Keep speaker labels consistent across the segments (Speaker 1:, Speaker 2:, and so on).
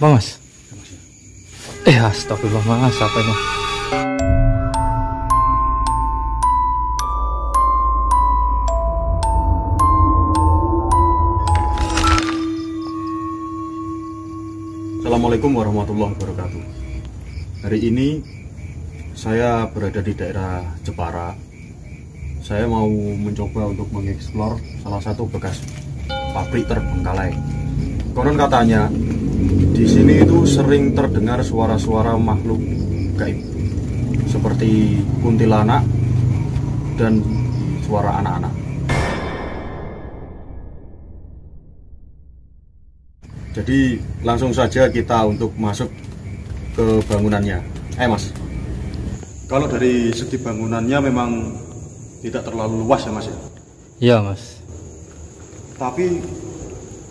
Speaker 1: Apa mas? Astagfirullah mas, apa itu?
Speaker 2: Assalamualaikum warahmatullahi wabarakatuh. Hari ini saya berada di daerah Jepara. Saya mau mencoba untuk mengeksplor salah satu bekas pabrik terbengkalai. Konon katanya di sini itu sering terdengar suara-suara makhluk gaib seperti kuntilanak dan suara anak-anak. Jadi langsung saja kita untuk masuk ke bangunannya. Mas, kalau dari segi bangunannya memang tidak terlalu luas ya mas ya?
Speaker 1: Iya mas.
Speaker 2: Tapi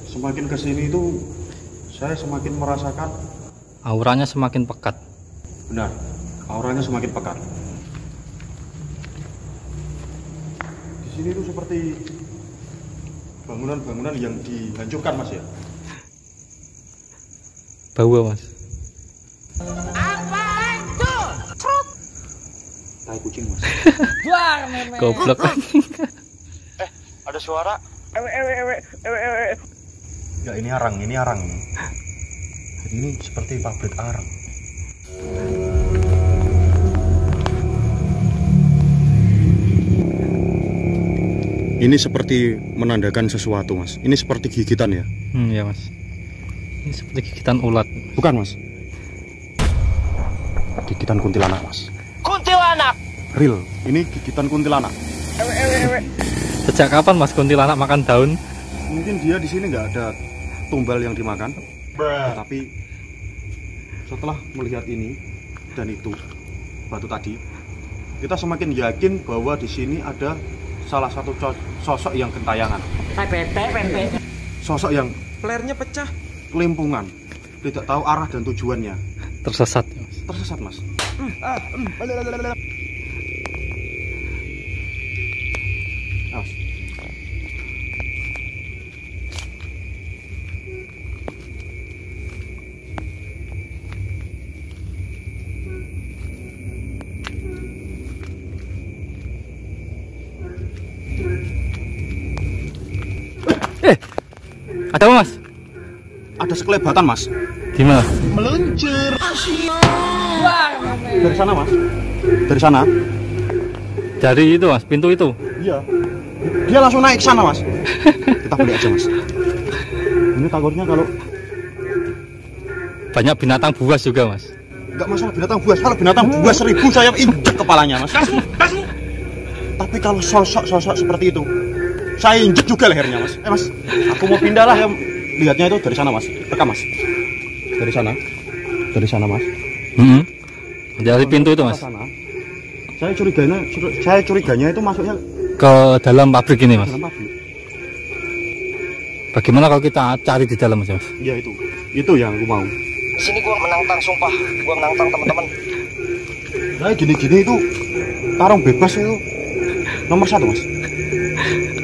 Speaker 2: semakin kesini itu saya semakin merasakan
Speaker 1: Auranya semakin pekat.
Speaker 2: benar, auranya semakin pekat. Di sini itu seperti bangunan-bangunan yang dihancurkan mas ya?
Speaker 1: Bau mas.
Speaker 2: Tai kucing mas.
Speaker 1: Goblok.
Speaker 2: Ada suara. Ya ini arang. Jadi ini seperti pabrik arang. Ini seperti menandakan sesuatu mas. Ini seperti gigitan ya?
Speaker 1: Iya mas. Ini seperti gigitan ulat.
Speaker 2: Bukan mas. Gigitan kuntilanak mas.
Speaker 3: Kuntilanak.
Speaker 2: Real. Ini gigitan kuntilanak.
Speaker 1: Sejak kapan mas kuntilanak makan daun?
Speaker 2: Mungkin dia di sini nggak ada tumbal yang dimakan. Tapi setelah melihat ini dan itu batu tadi, kita semakin yakin bahwa di sini ada salah satu sosok yang gentayangan. Sosok yang
Speaker 3: Flarenya pecah.
Speaker 2: kelimpungan, tidak tahu arah dan tujuannya.
Speaker 1: Tersesat ya, mas.
Speaker 2: Tersesat mas. Awas.
Speaker 1: Ada apa mas?
Speaker 2: Ada sekelebatan mas.
Speaker 1: Gimana?
Speaker 3: Meluncur.
Speaker 2: Dari sana mas. Dari sana.
Speaker 1: Dari itu mas, pintu itu.
Speaker 2: Iya. Dia langsung naik ke sana mas. Kita beli aja mas. Ini takutnya kalau
Speaker 1: Banyak binatang buas juga mas.
Speaker 2: nggak masalah binatang buas. Kalau binatang buas 1000 saya injek kepalanya mas. Tapi kalau sosok seperti itu, saya injek juga lehernya mas. Mas, aku mau pindah lah ya. Lihatnya itu dari sana mas. Rekam mas. Dari sana mas.
Speaker 1: Dari pintu itu mas.
Speaker 2: Sana. Saya curiganya itu masuknya
Speaker 1: Ke dalam pabrik ini mas.
Speaker 2: dalam pabrik.
Speaker 1: Bagaimana kalau kita cari di dalam mas?
Speaker 2: Iya itu yang aku mau.
Speaker 3: Sini gua menantang, sumpah. Gua menantang teman-teman.
Speaker 2: Nah gini-gini itu tarung bebas itu nomor 1 mas.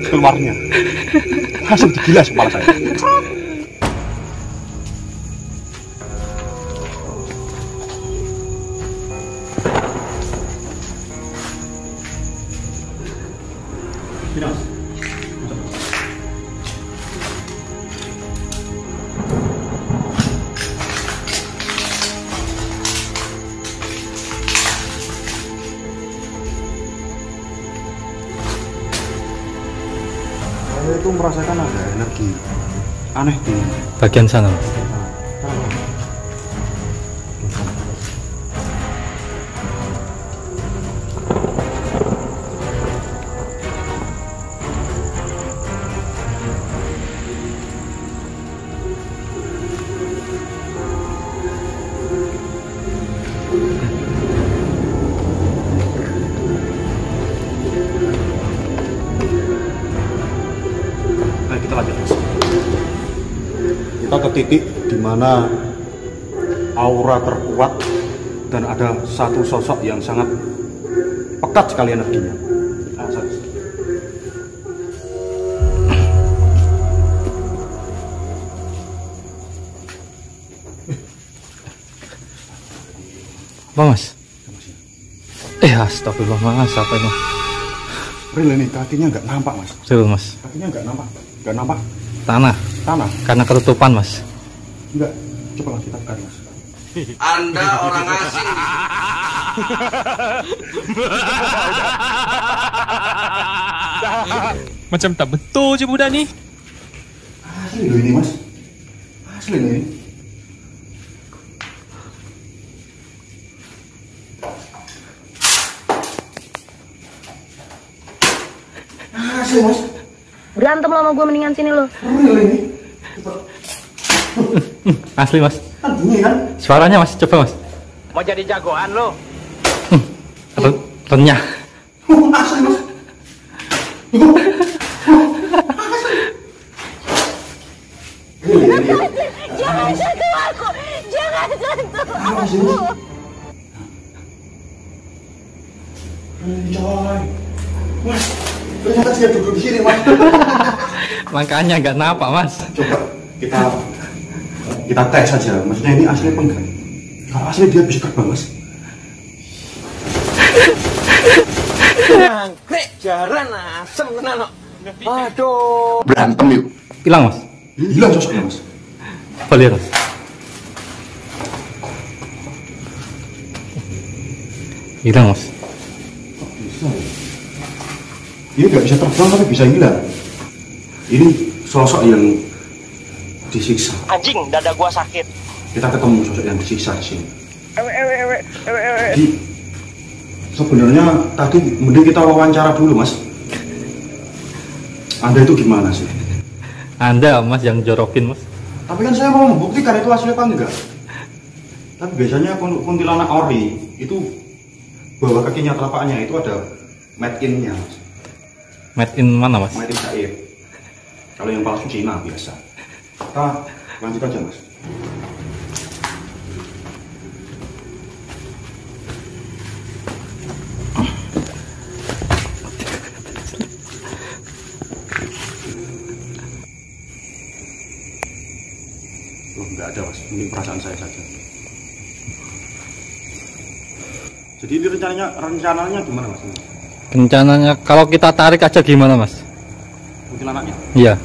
Speaker 2: Keluarnya langsung digilas kepala saya. Sini mas. Saya itu merasakan ada energi aneh di
Speaker 1: Bagian sana mas.
Speaker 2: kita lanjut mas. Kita ke titik di mana aura terkuat dan ada satu sosok yang sangat pekat sekali energinya.
Speaker 1: Apa mas? Astagfirullah mas, apa itu?
Speaker 2: Real ini kakinya nggak nampak mas.
Speaker 1: Betul mas.
Speaker 2: Kakinya nggak nampak.
Speaker 1: Tanah. Karena ketutupan mas.
Speaker 2: Enggak. Coba kita tekan mas.
Speaker 3: Anda orang asing.
Speaker 4: Macam tak betul je budak ni.
Speaker 2: Asli loh ini mas. Asli loh ini. Asli mas.
Speaker 5: Berantem lo sama gue, mendingan sini lo.
Speaker 2: Real ini.
Speaker 1: Asli mas.
Speaker 2: Kan bunyi kan?
Speaker 1: Suaranya mas, coba mas.
Speaker 3: Mau jadi jagoan lo?
Speaker 1: Renyah.
Speaker 2: Asli mas.
Speaker 5: Jangan sentuh aku, jangan sentuh aku.
Speaker 2: Coy. Mas, ternyata dia duduk di sini mas.
Speaker 1: Makanya nggak nampak mas.
Speaker 2: Coba kita tes saja. Maksudnya ini asli apa enggak? Kalau asli dia bisa terbang mas.
Speaker 3: Jangkrik, jaran asem tenan kok. Aduh.
Speaker 2: Berantem yuk.
Speaker 1: Hilang mas.
Speaker 2: Hilang sosoknya mas.
Speaker 1: Coba lihat mas. Hilang mas.
Speaker 2: Bisa ya? Ini nggak bisa terbang tapi bisa hilang. Ini sosok yang disiksa.
Speaker 3: Anjing, dada gua sakit.
Speaker 2: Kita ketemu sosok yang disiksa di sini. Jadi sebenarnya tadi mending kita wawancara dulu mas. Anda itu gimana sih?
Speaker 1: Anda mas yang jorokin mas.
Speaker 2: Tapi kan saya mau membuktikan itu asli apa enggak. Tapi biasanya kuntilanak ori itu bawah kakinya telapaknya itu ada made in-nya.
Speaker 1: Made in mana mas?
Speaker 2: Made in Zaire. Kalau yang palsu Cina biasa. Kita lanjut aja mas. Loh, nggak ada mas, mungkin perasaan saya saja. Jadi ini rencananya gimana mas?
Speaker 1: Rencananya kalau kita tarik aja gimana mas?
Speaker 2: Kuntilanaknya?
Speaker 1: Iya.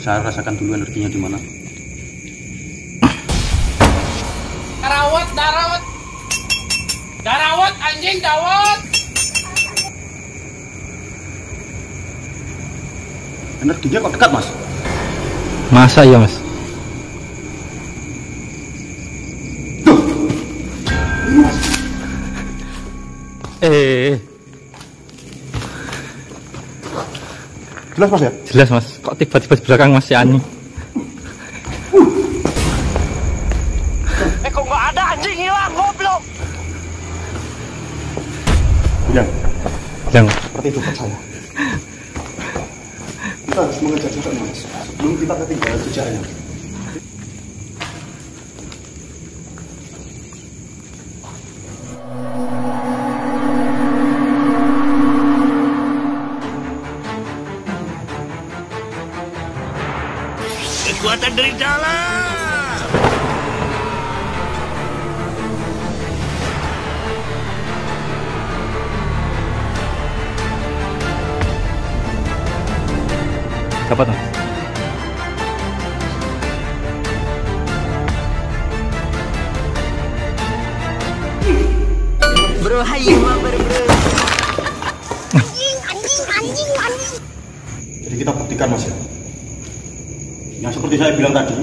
Speaker 2: Saya rasakan dulu energinya di mana.
Speaker 4: Darawat anjing, dawat.
Speaker 2: Energinya kok dekat mas?
Speaker 1: Masa ya mas?
Speaker 2: Ini mas. Jelas mas ya?
Speaker 1: Jelas mas. Kok tiba-tiba di belakang mas si Ani?
Speaker 3: Kok nggak ada anjing, hilang goblok.
Speaker 2: Hilang.
Speaker 1: Hilang.
Speaker 2: Seperti itu percaya. Kita harus mengejar jejaknya mas. Sebelum kita ketinggalan jejaknya.
Speaker 3: Kekuatan dari dalam.
Speaker 1: Dapat mas?
Speaker 3: Bro, hayu mah bro.
Speaker 5: Anjing.
Speaker 2: Jadi kita buktikan mas ya. Yang seperti saya bilang tadi.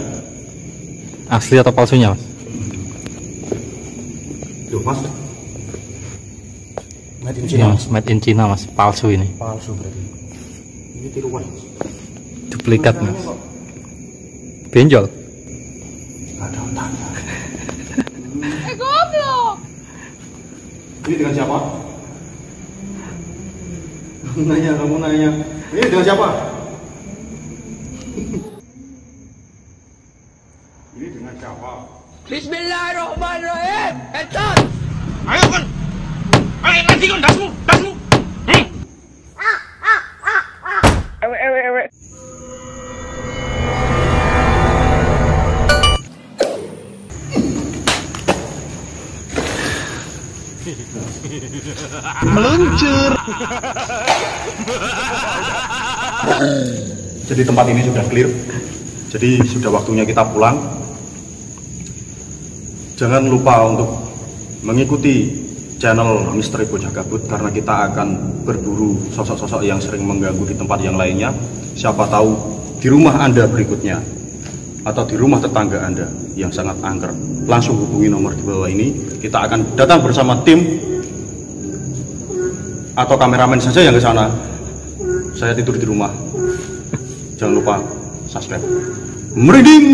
Speaker 1: Asli atau palsunya mas?
Speaker 2: Loh mas. Made in
Speaker 1: Iya
Speaker 2: China.
Speaker 1: mas, made in China mas, palsu ini.
Speaker 2: Palsu berarti. Ini tiruan.
Speaker 1: Duplikat mas. Benjol.
Speaker 2: Gak ada otaknya.
Speaker 5: Goblok.
Speaker 2: Ini dengan siapa? Kamu nanya. Ini dengan siapa? Ini dengan siapa?
Speaker 3: Bismillahirrahmanirrahim. Entot.
Speaker 4: Ayo kan. Ayo nanti kan dasmu. Meluncur.
Speaker 2: Jadi tempat ini sudah clear. Jadi sudah waktunya kita pulang. Jangan lupa untuk mengikuti channel Misteri Bocah Gabut karena kita akan berburu sosok-sosok yang sering mengganggu di tempat yang lainnya. Siapa tahu di rumah Anda berikutnya atau di rumah tetangga Anda yang sangat angker, langsung hubungi nomor di bawah ini. Kita akan datang bersama tim atau kameramen saja yang ke sana. Saya tidur di rumah. Jangan lupa subscribe. Merinding.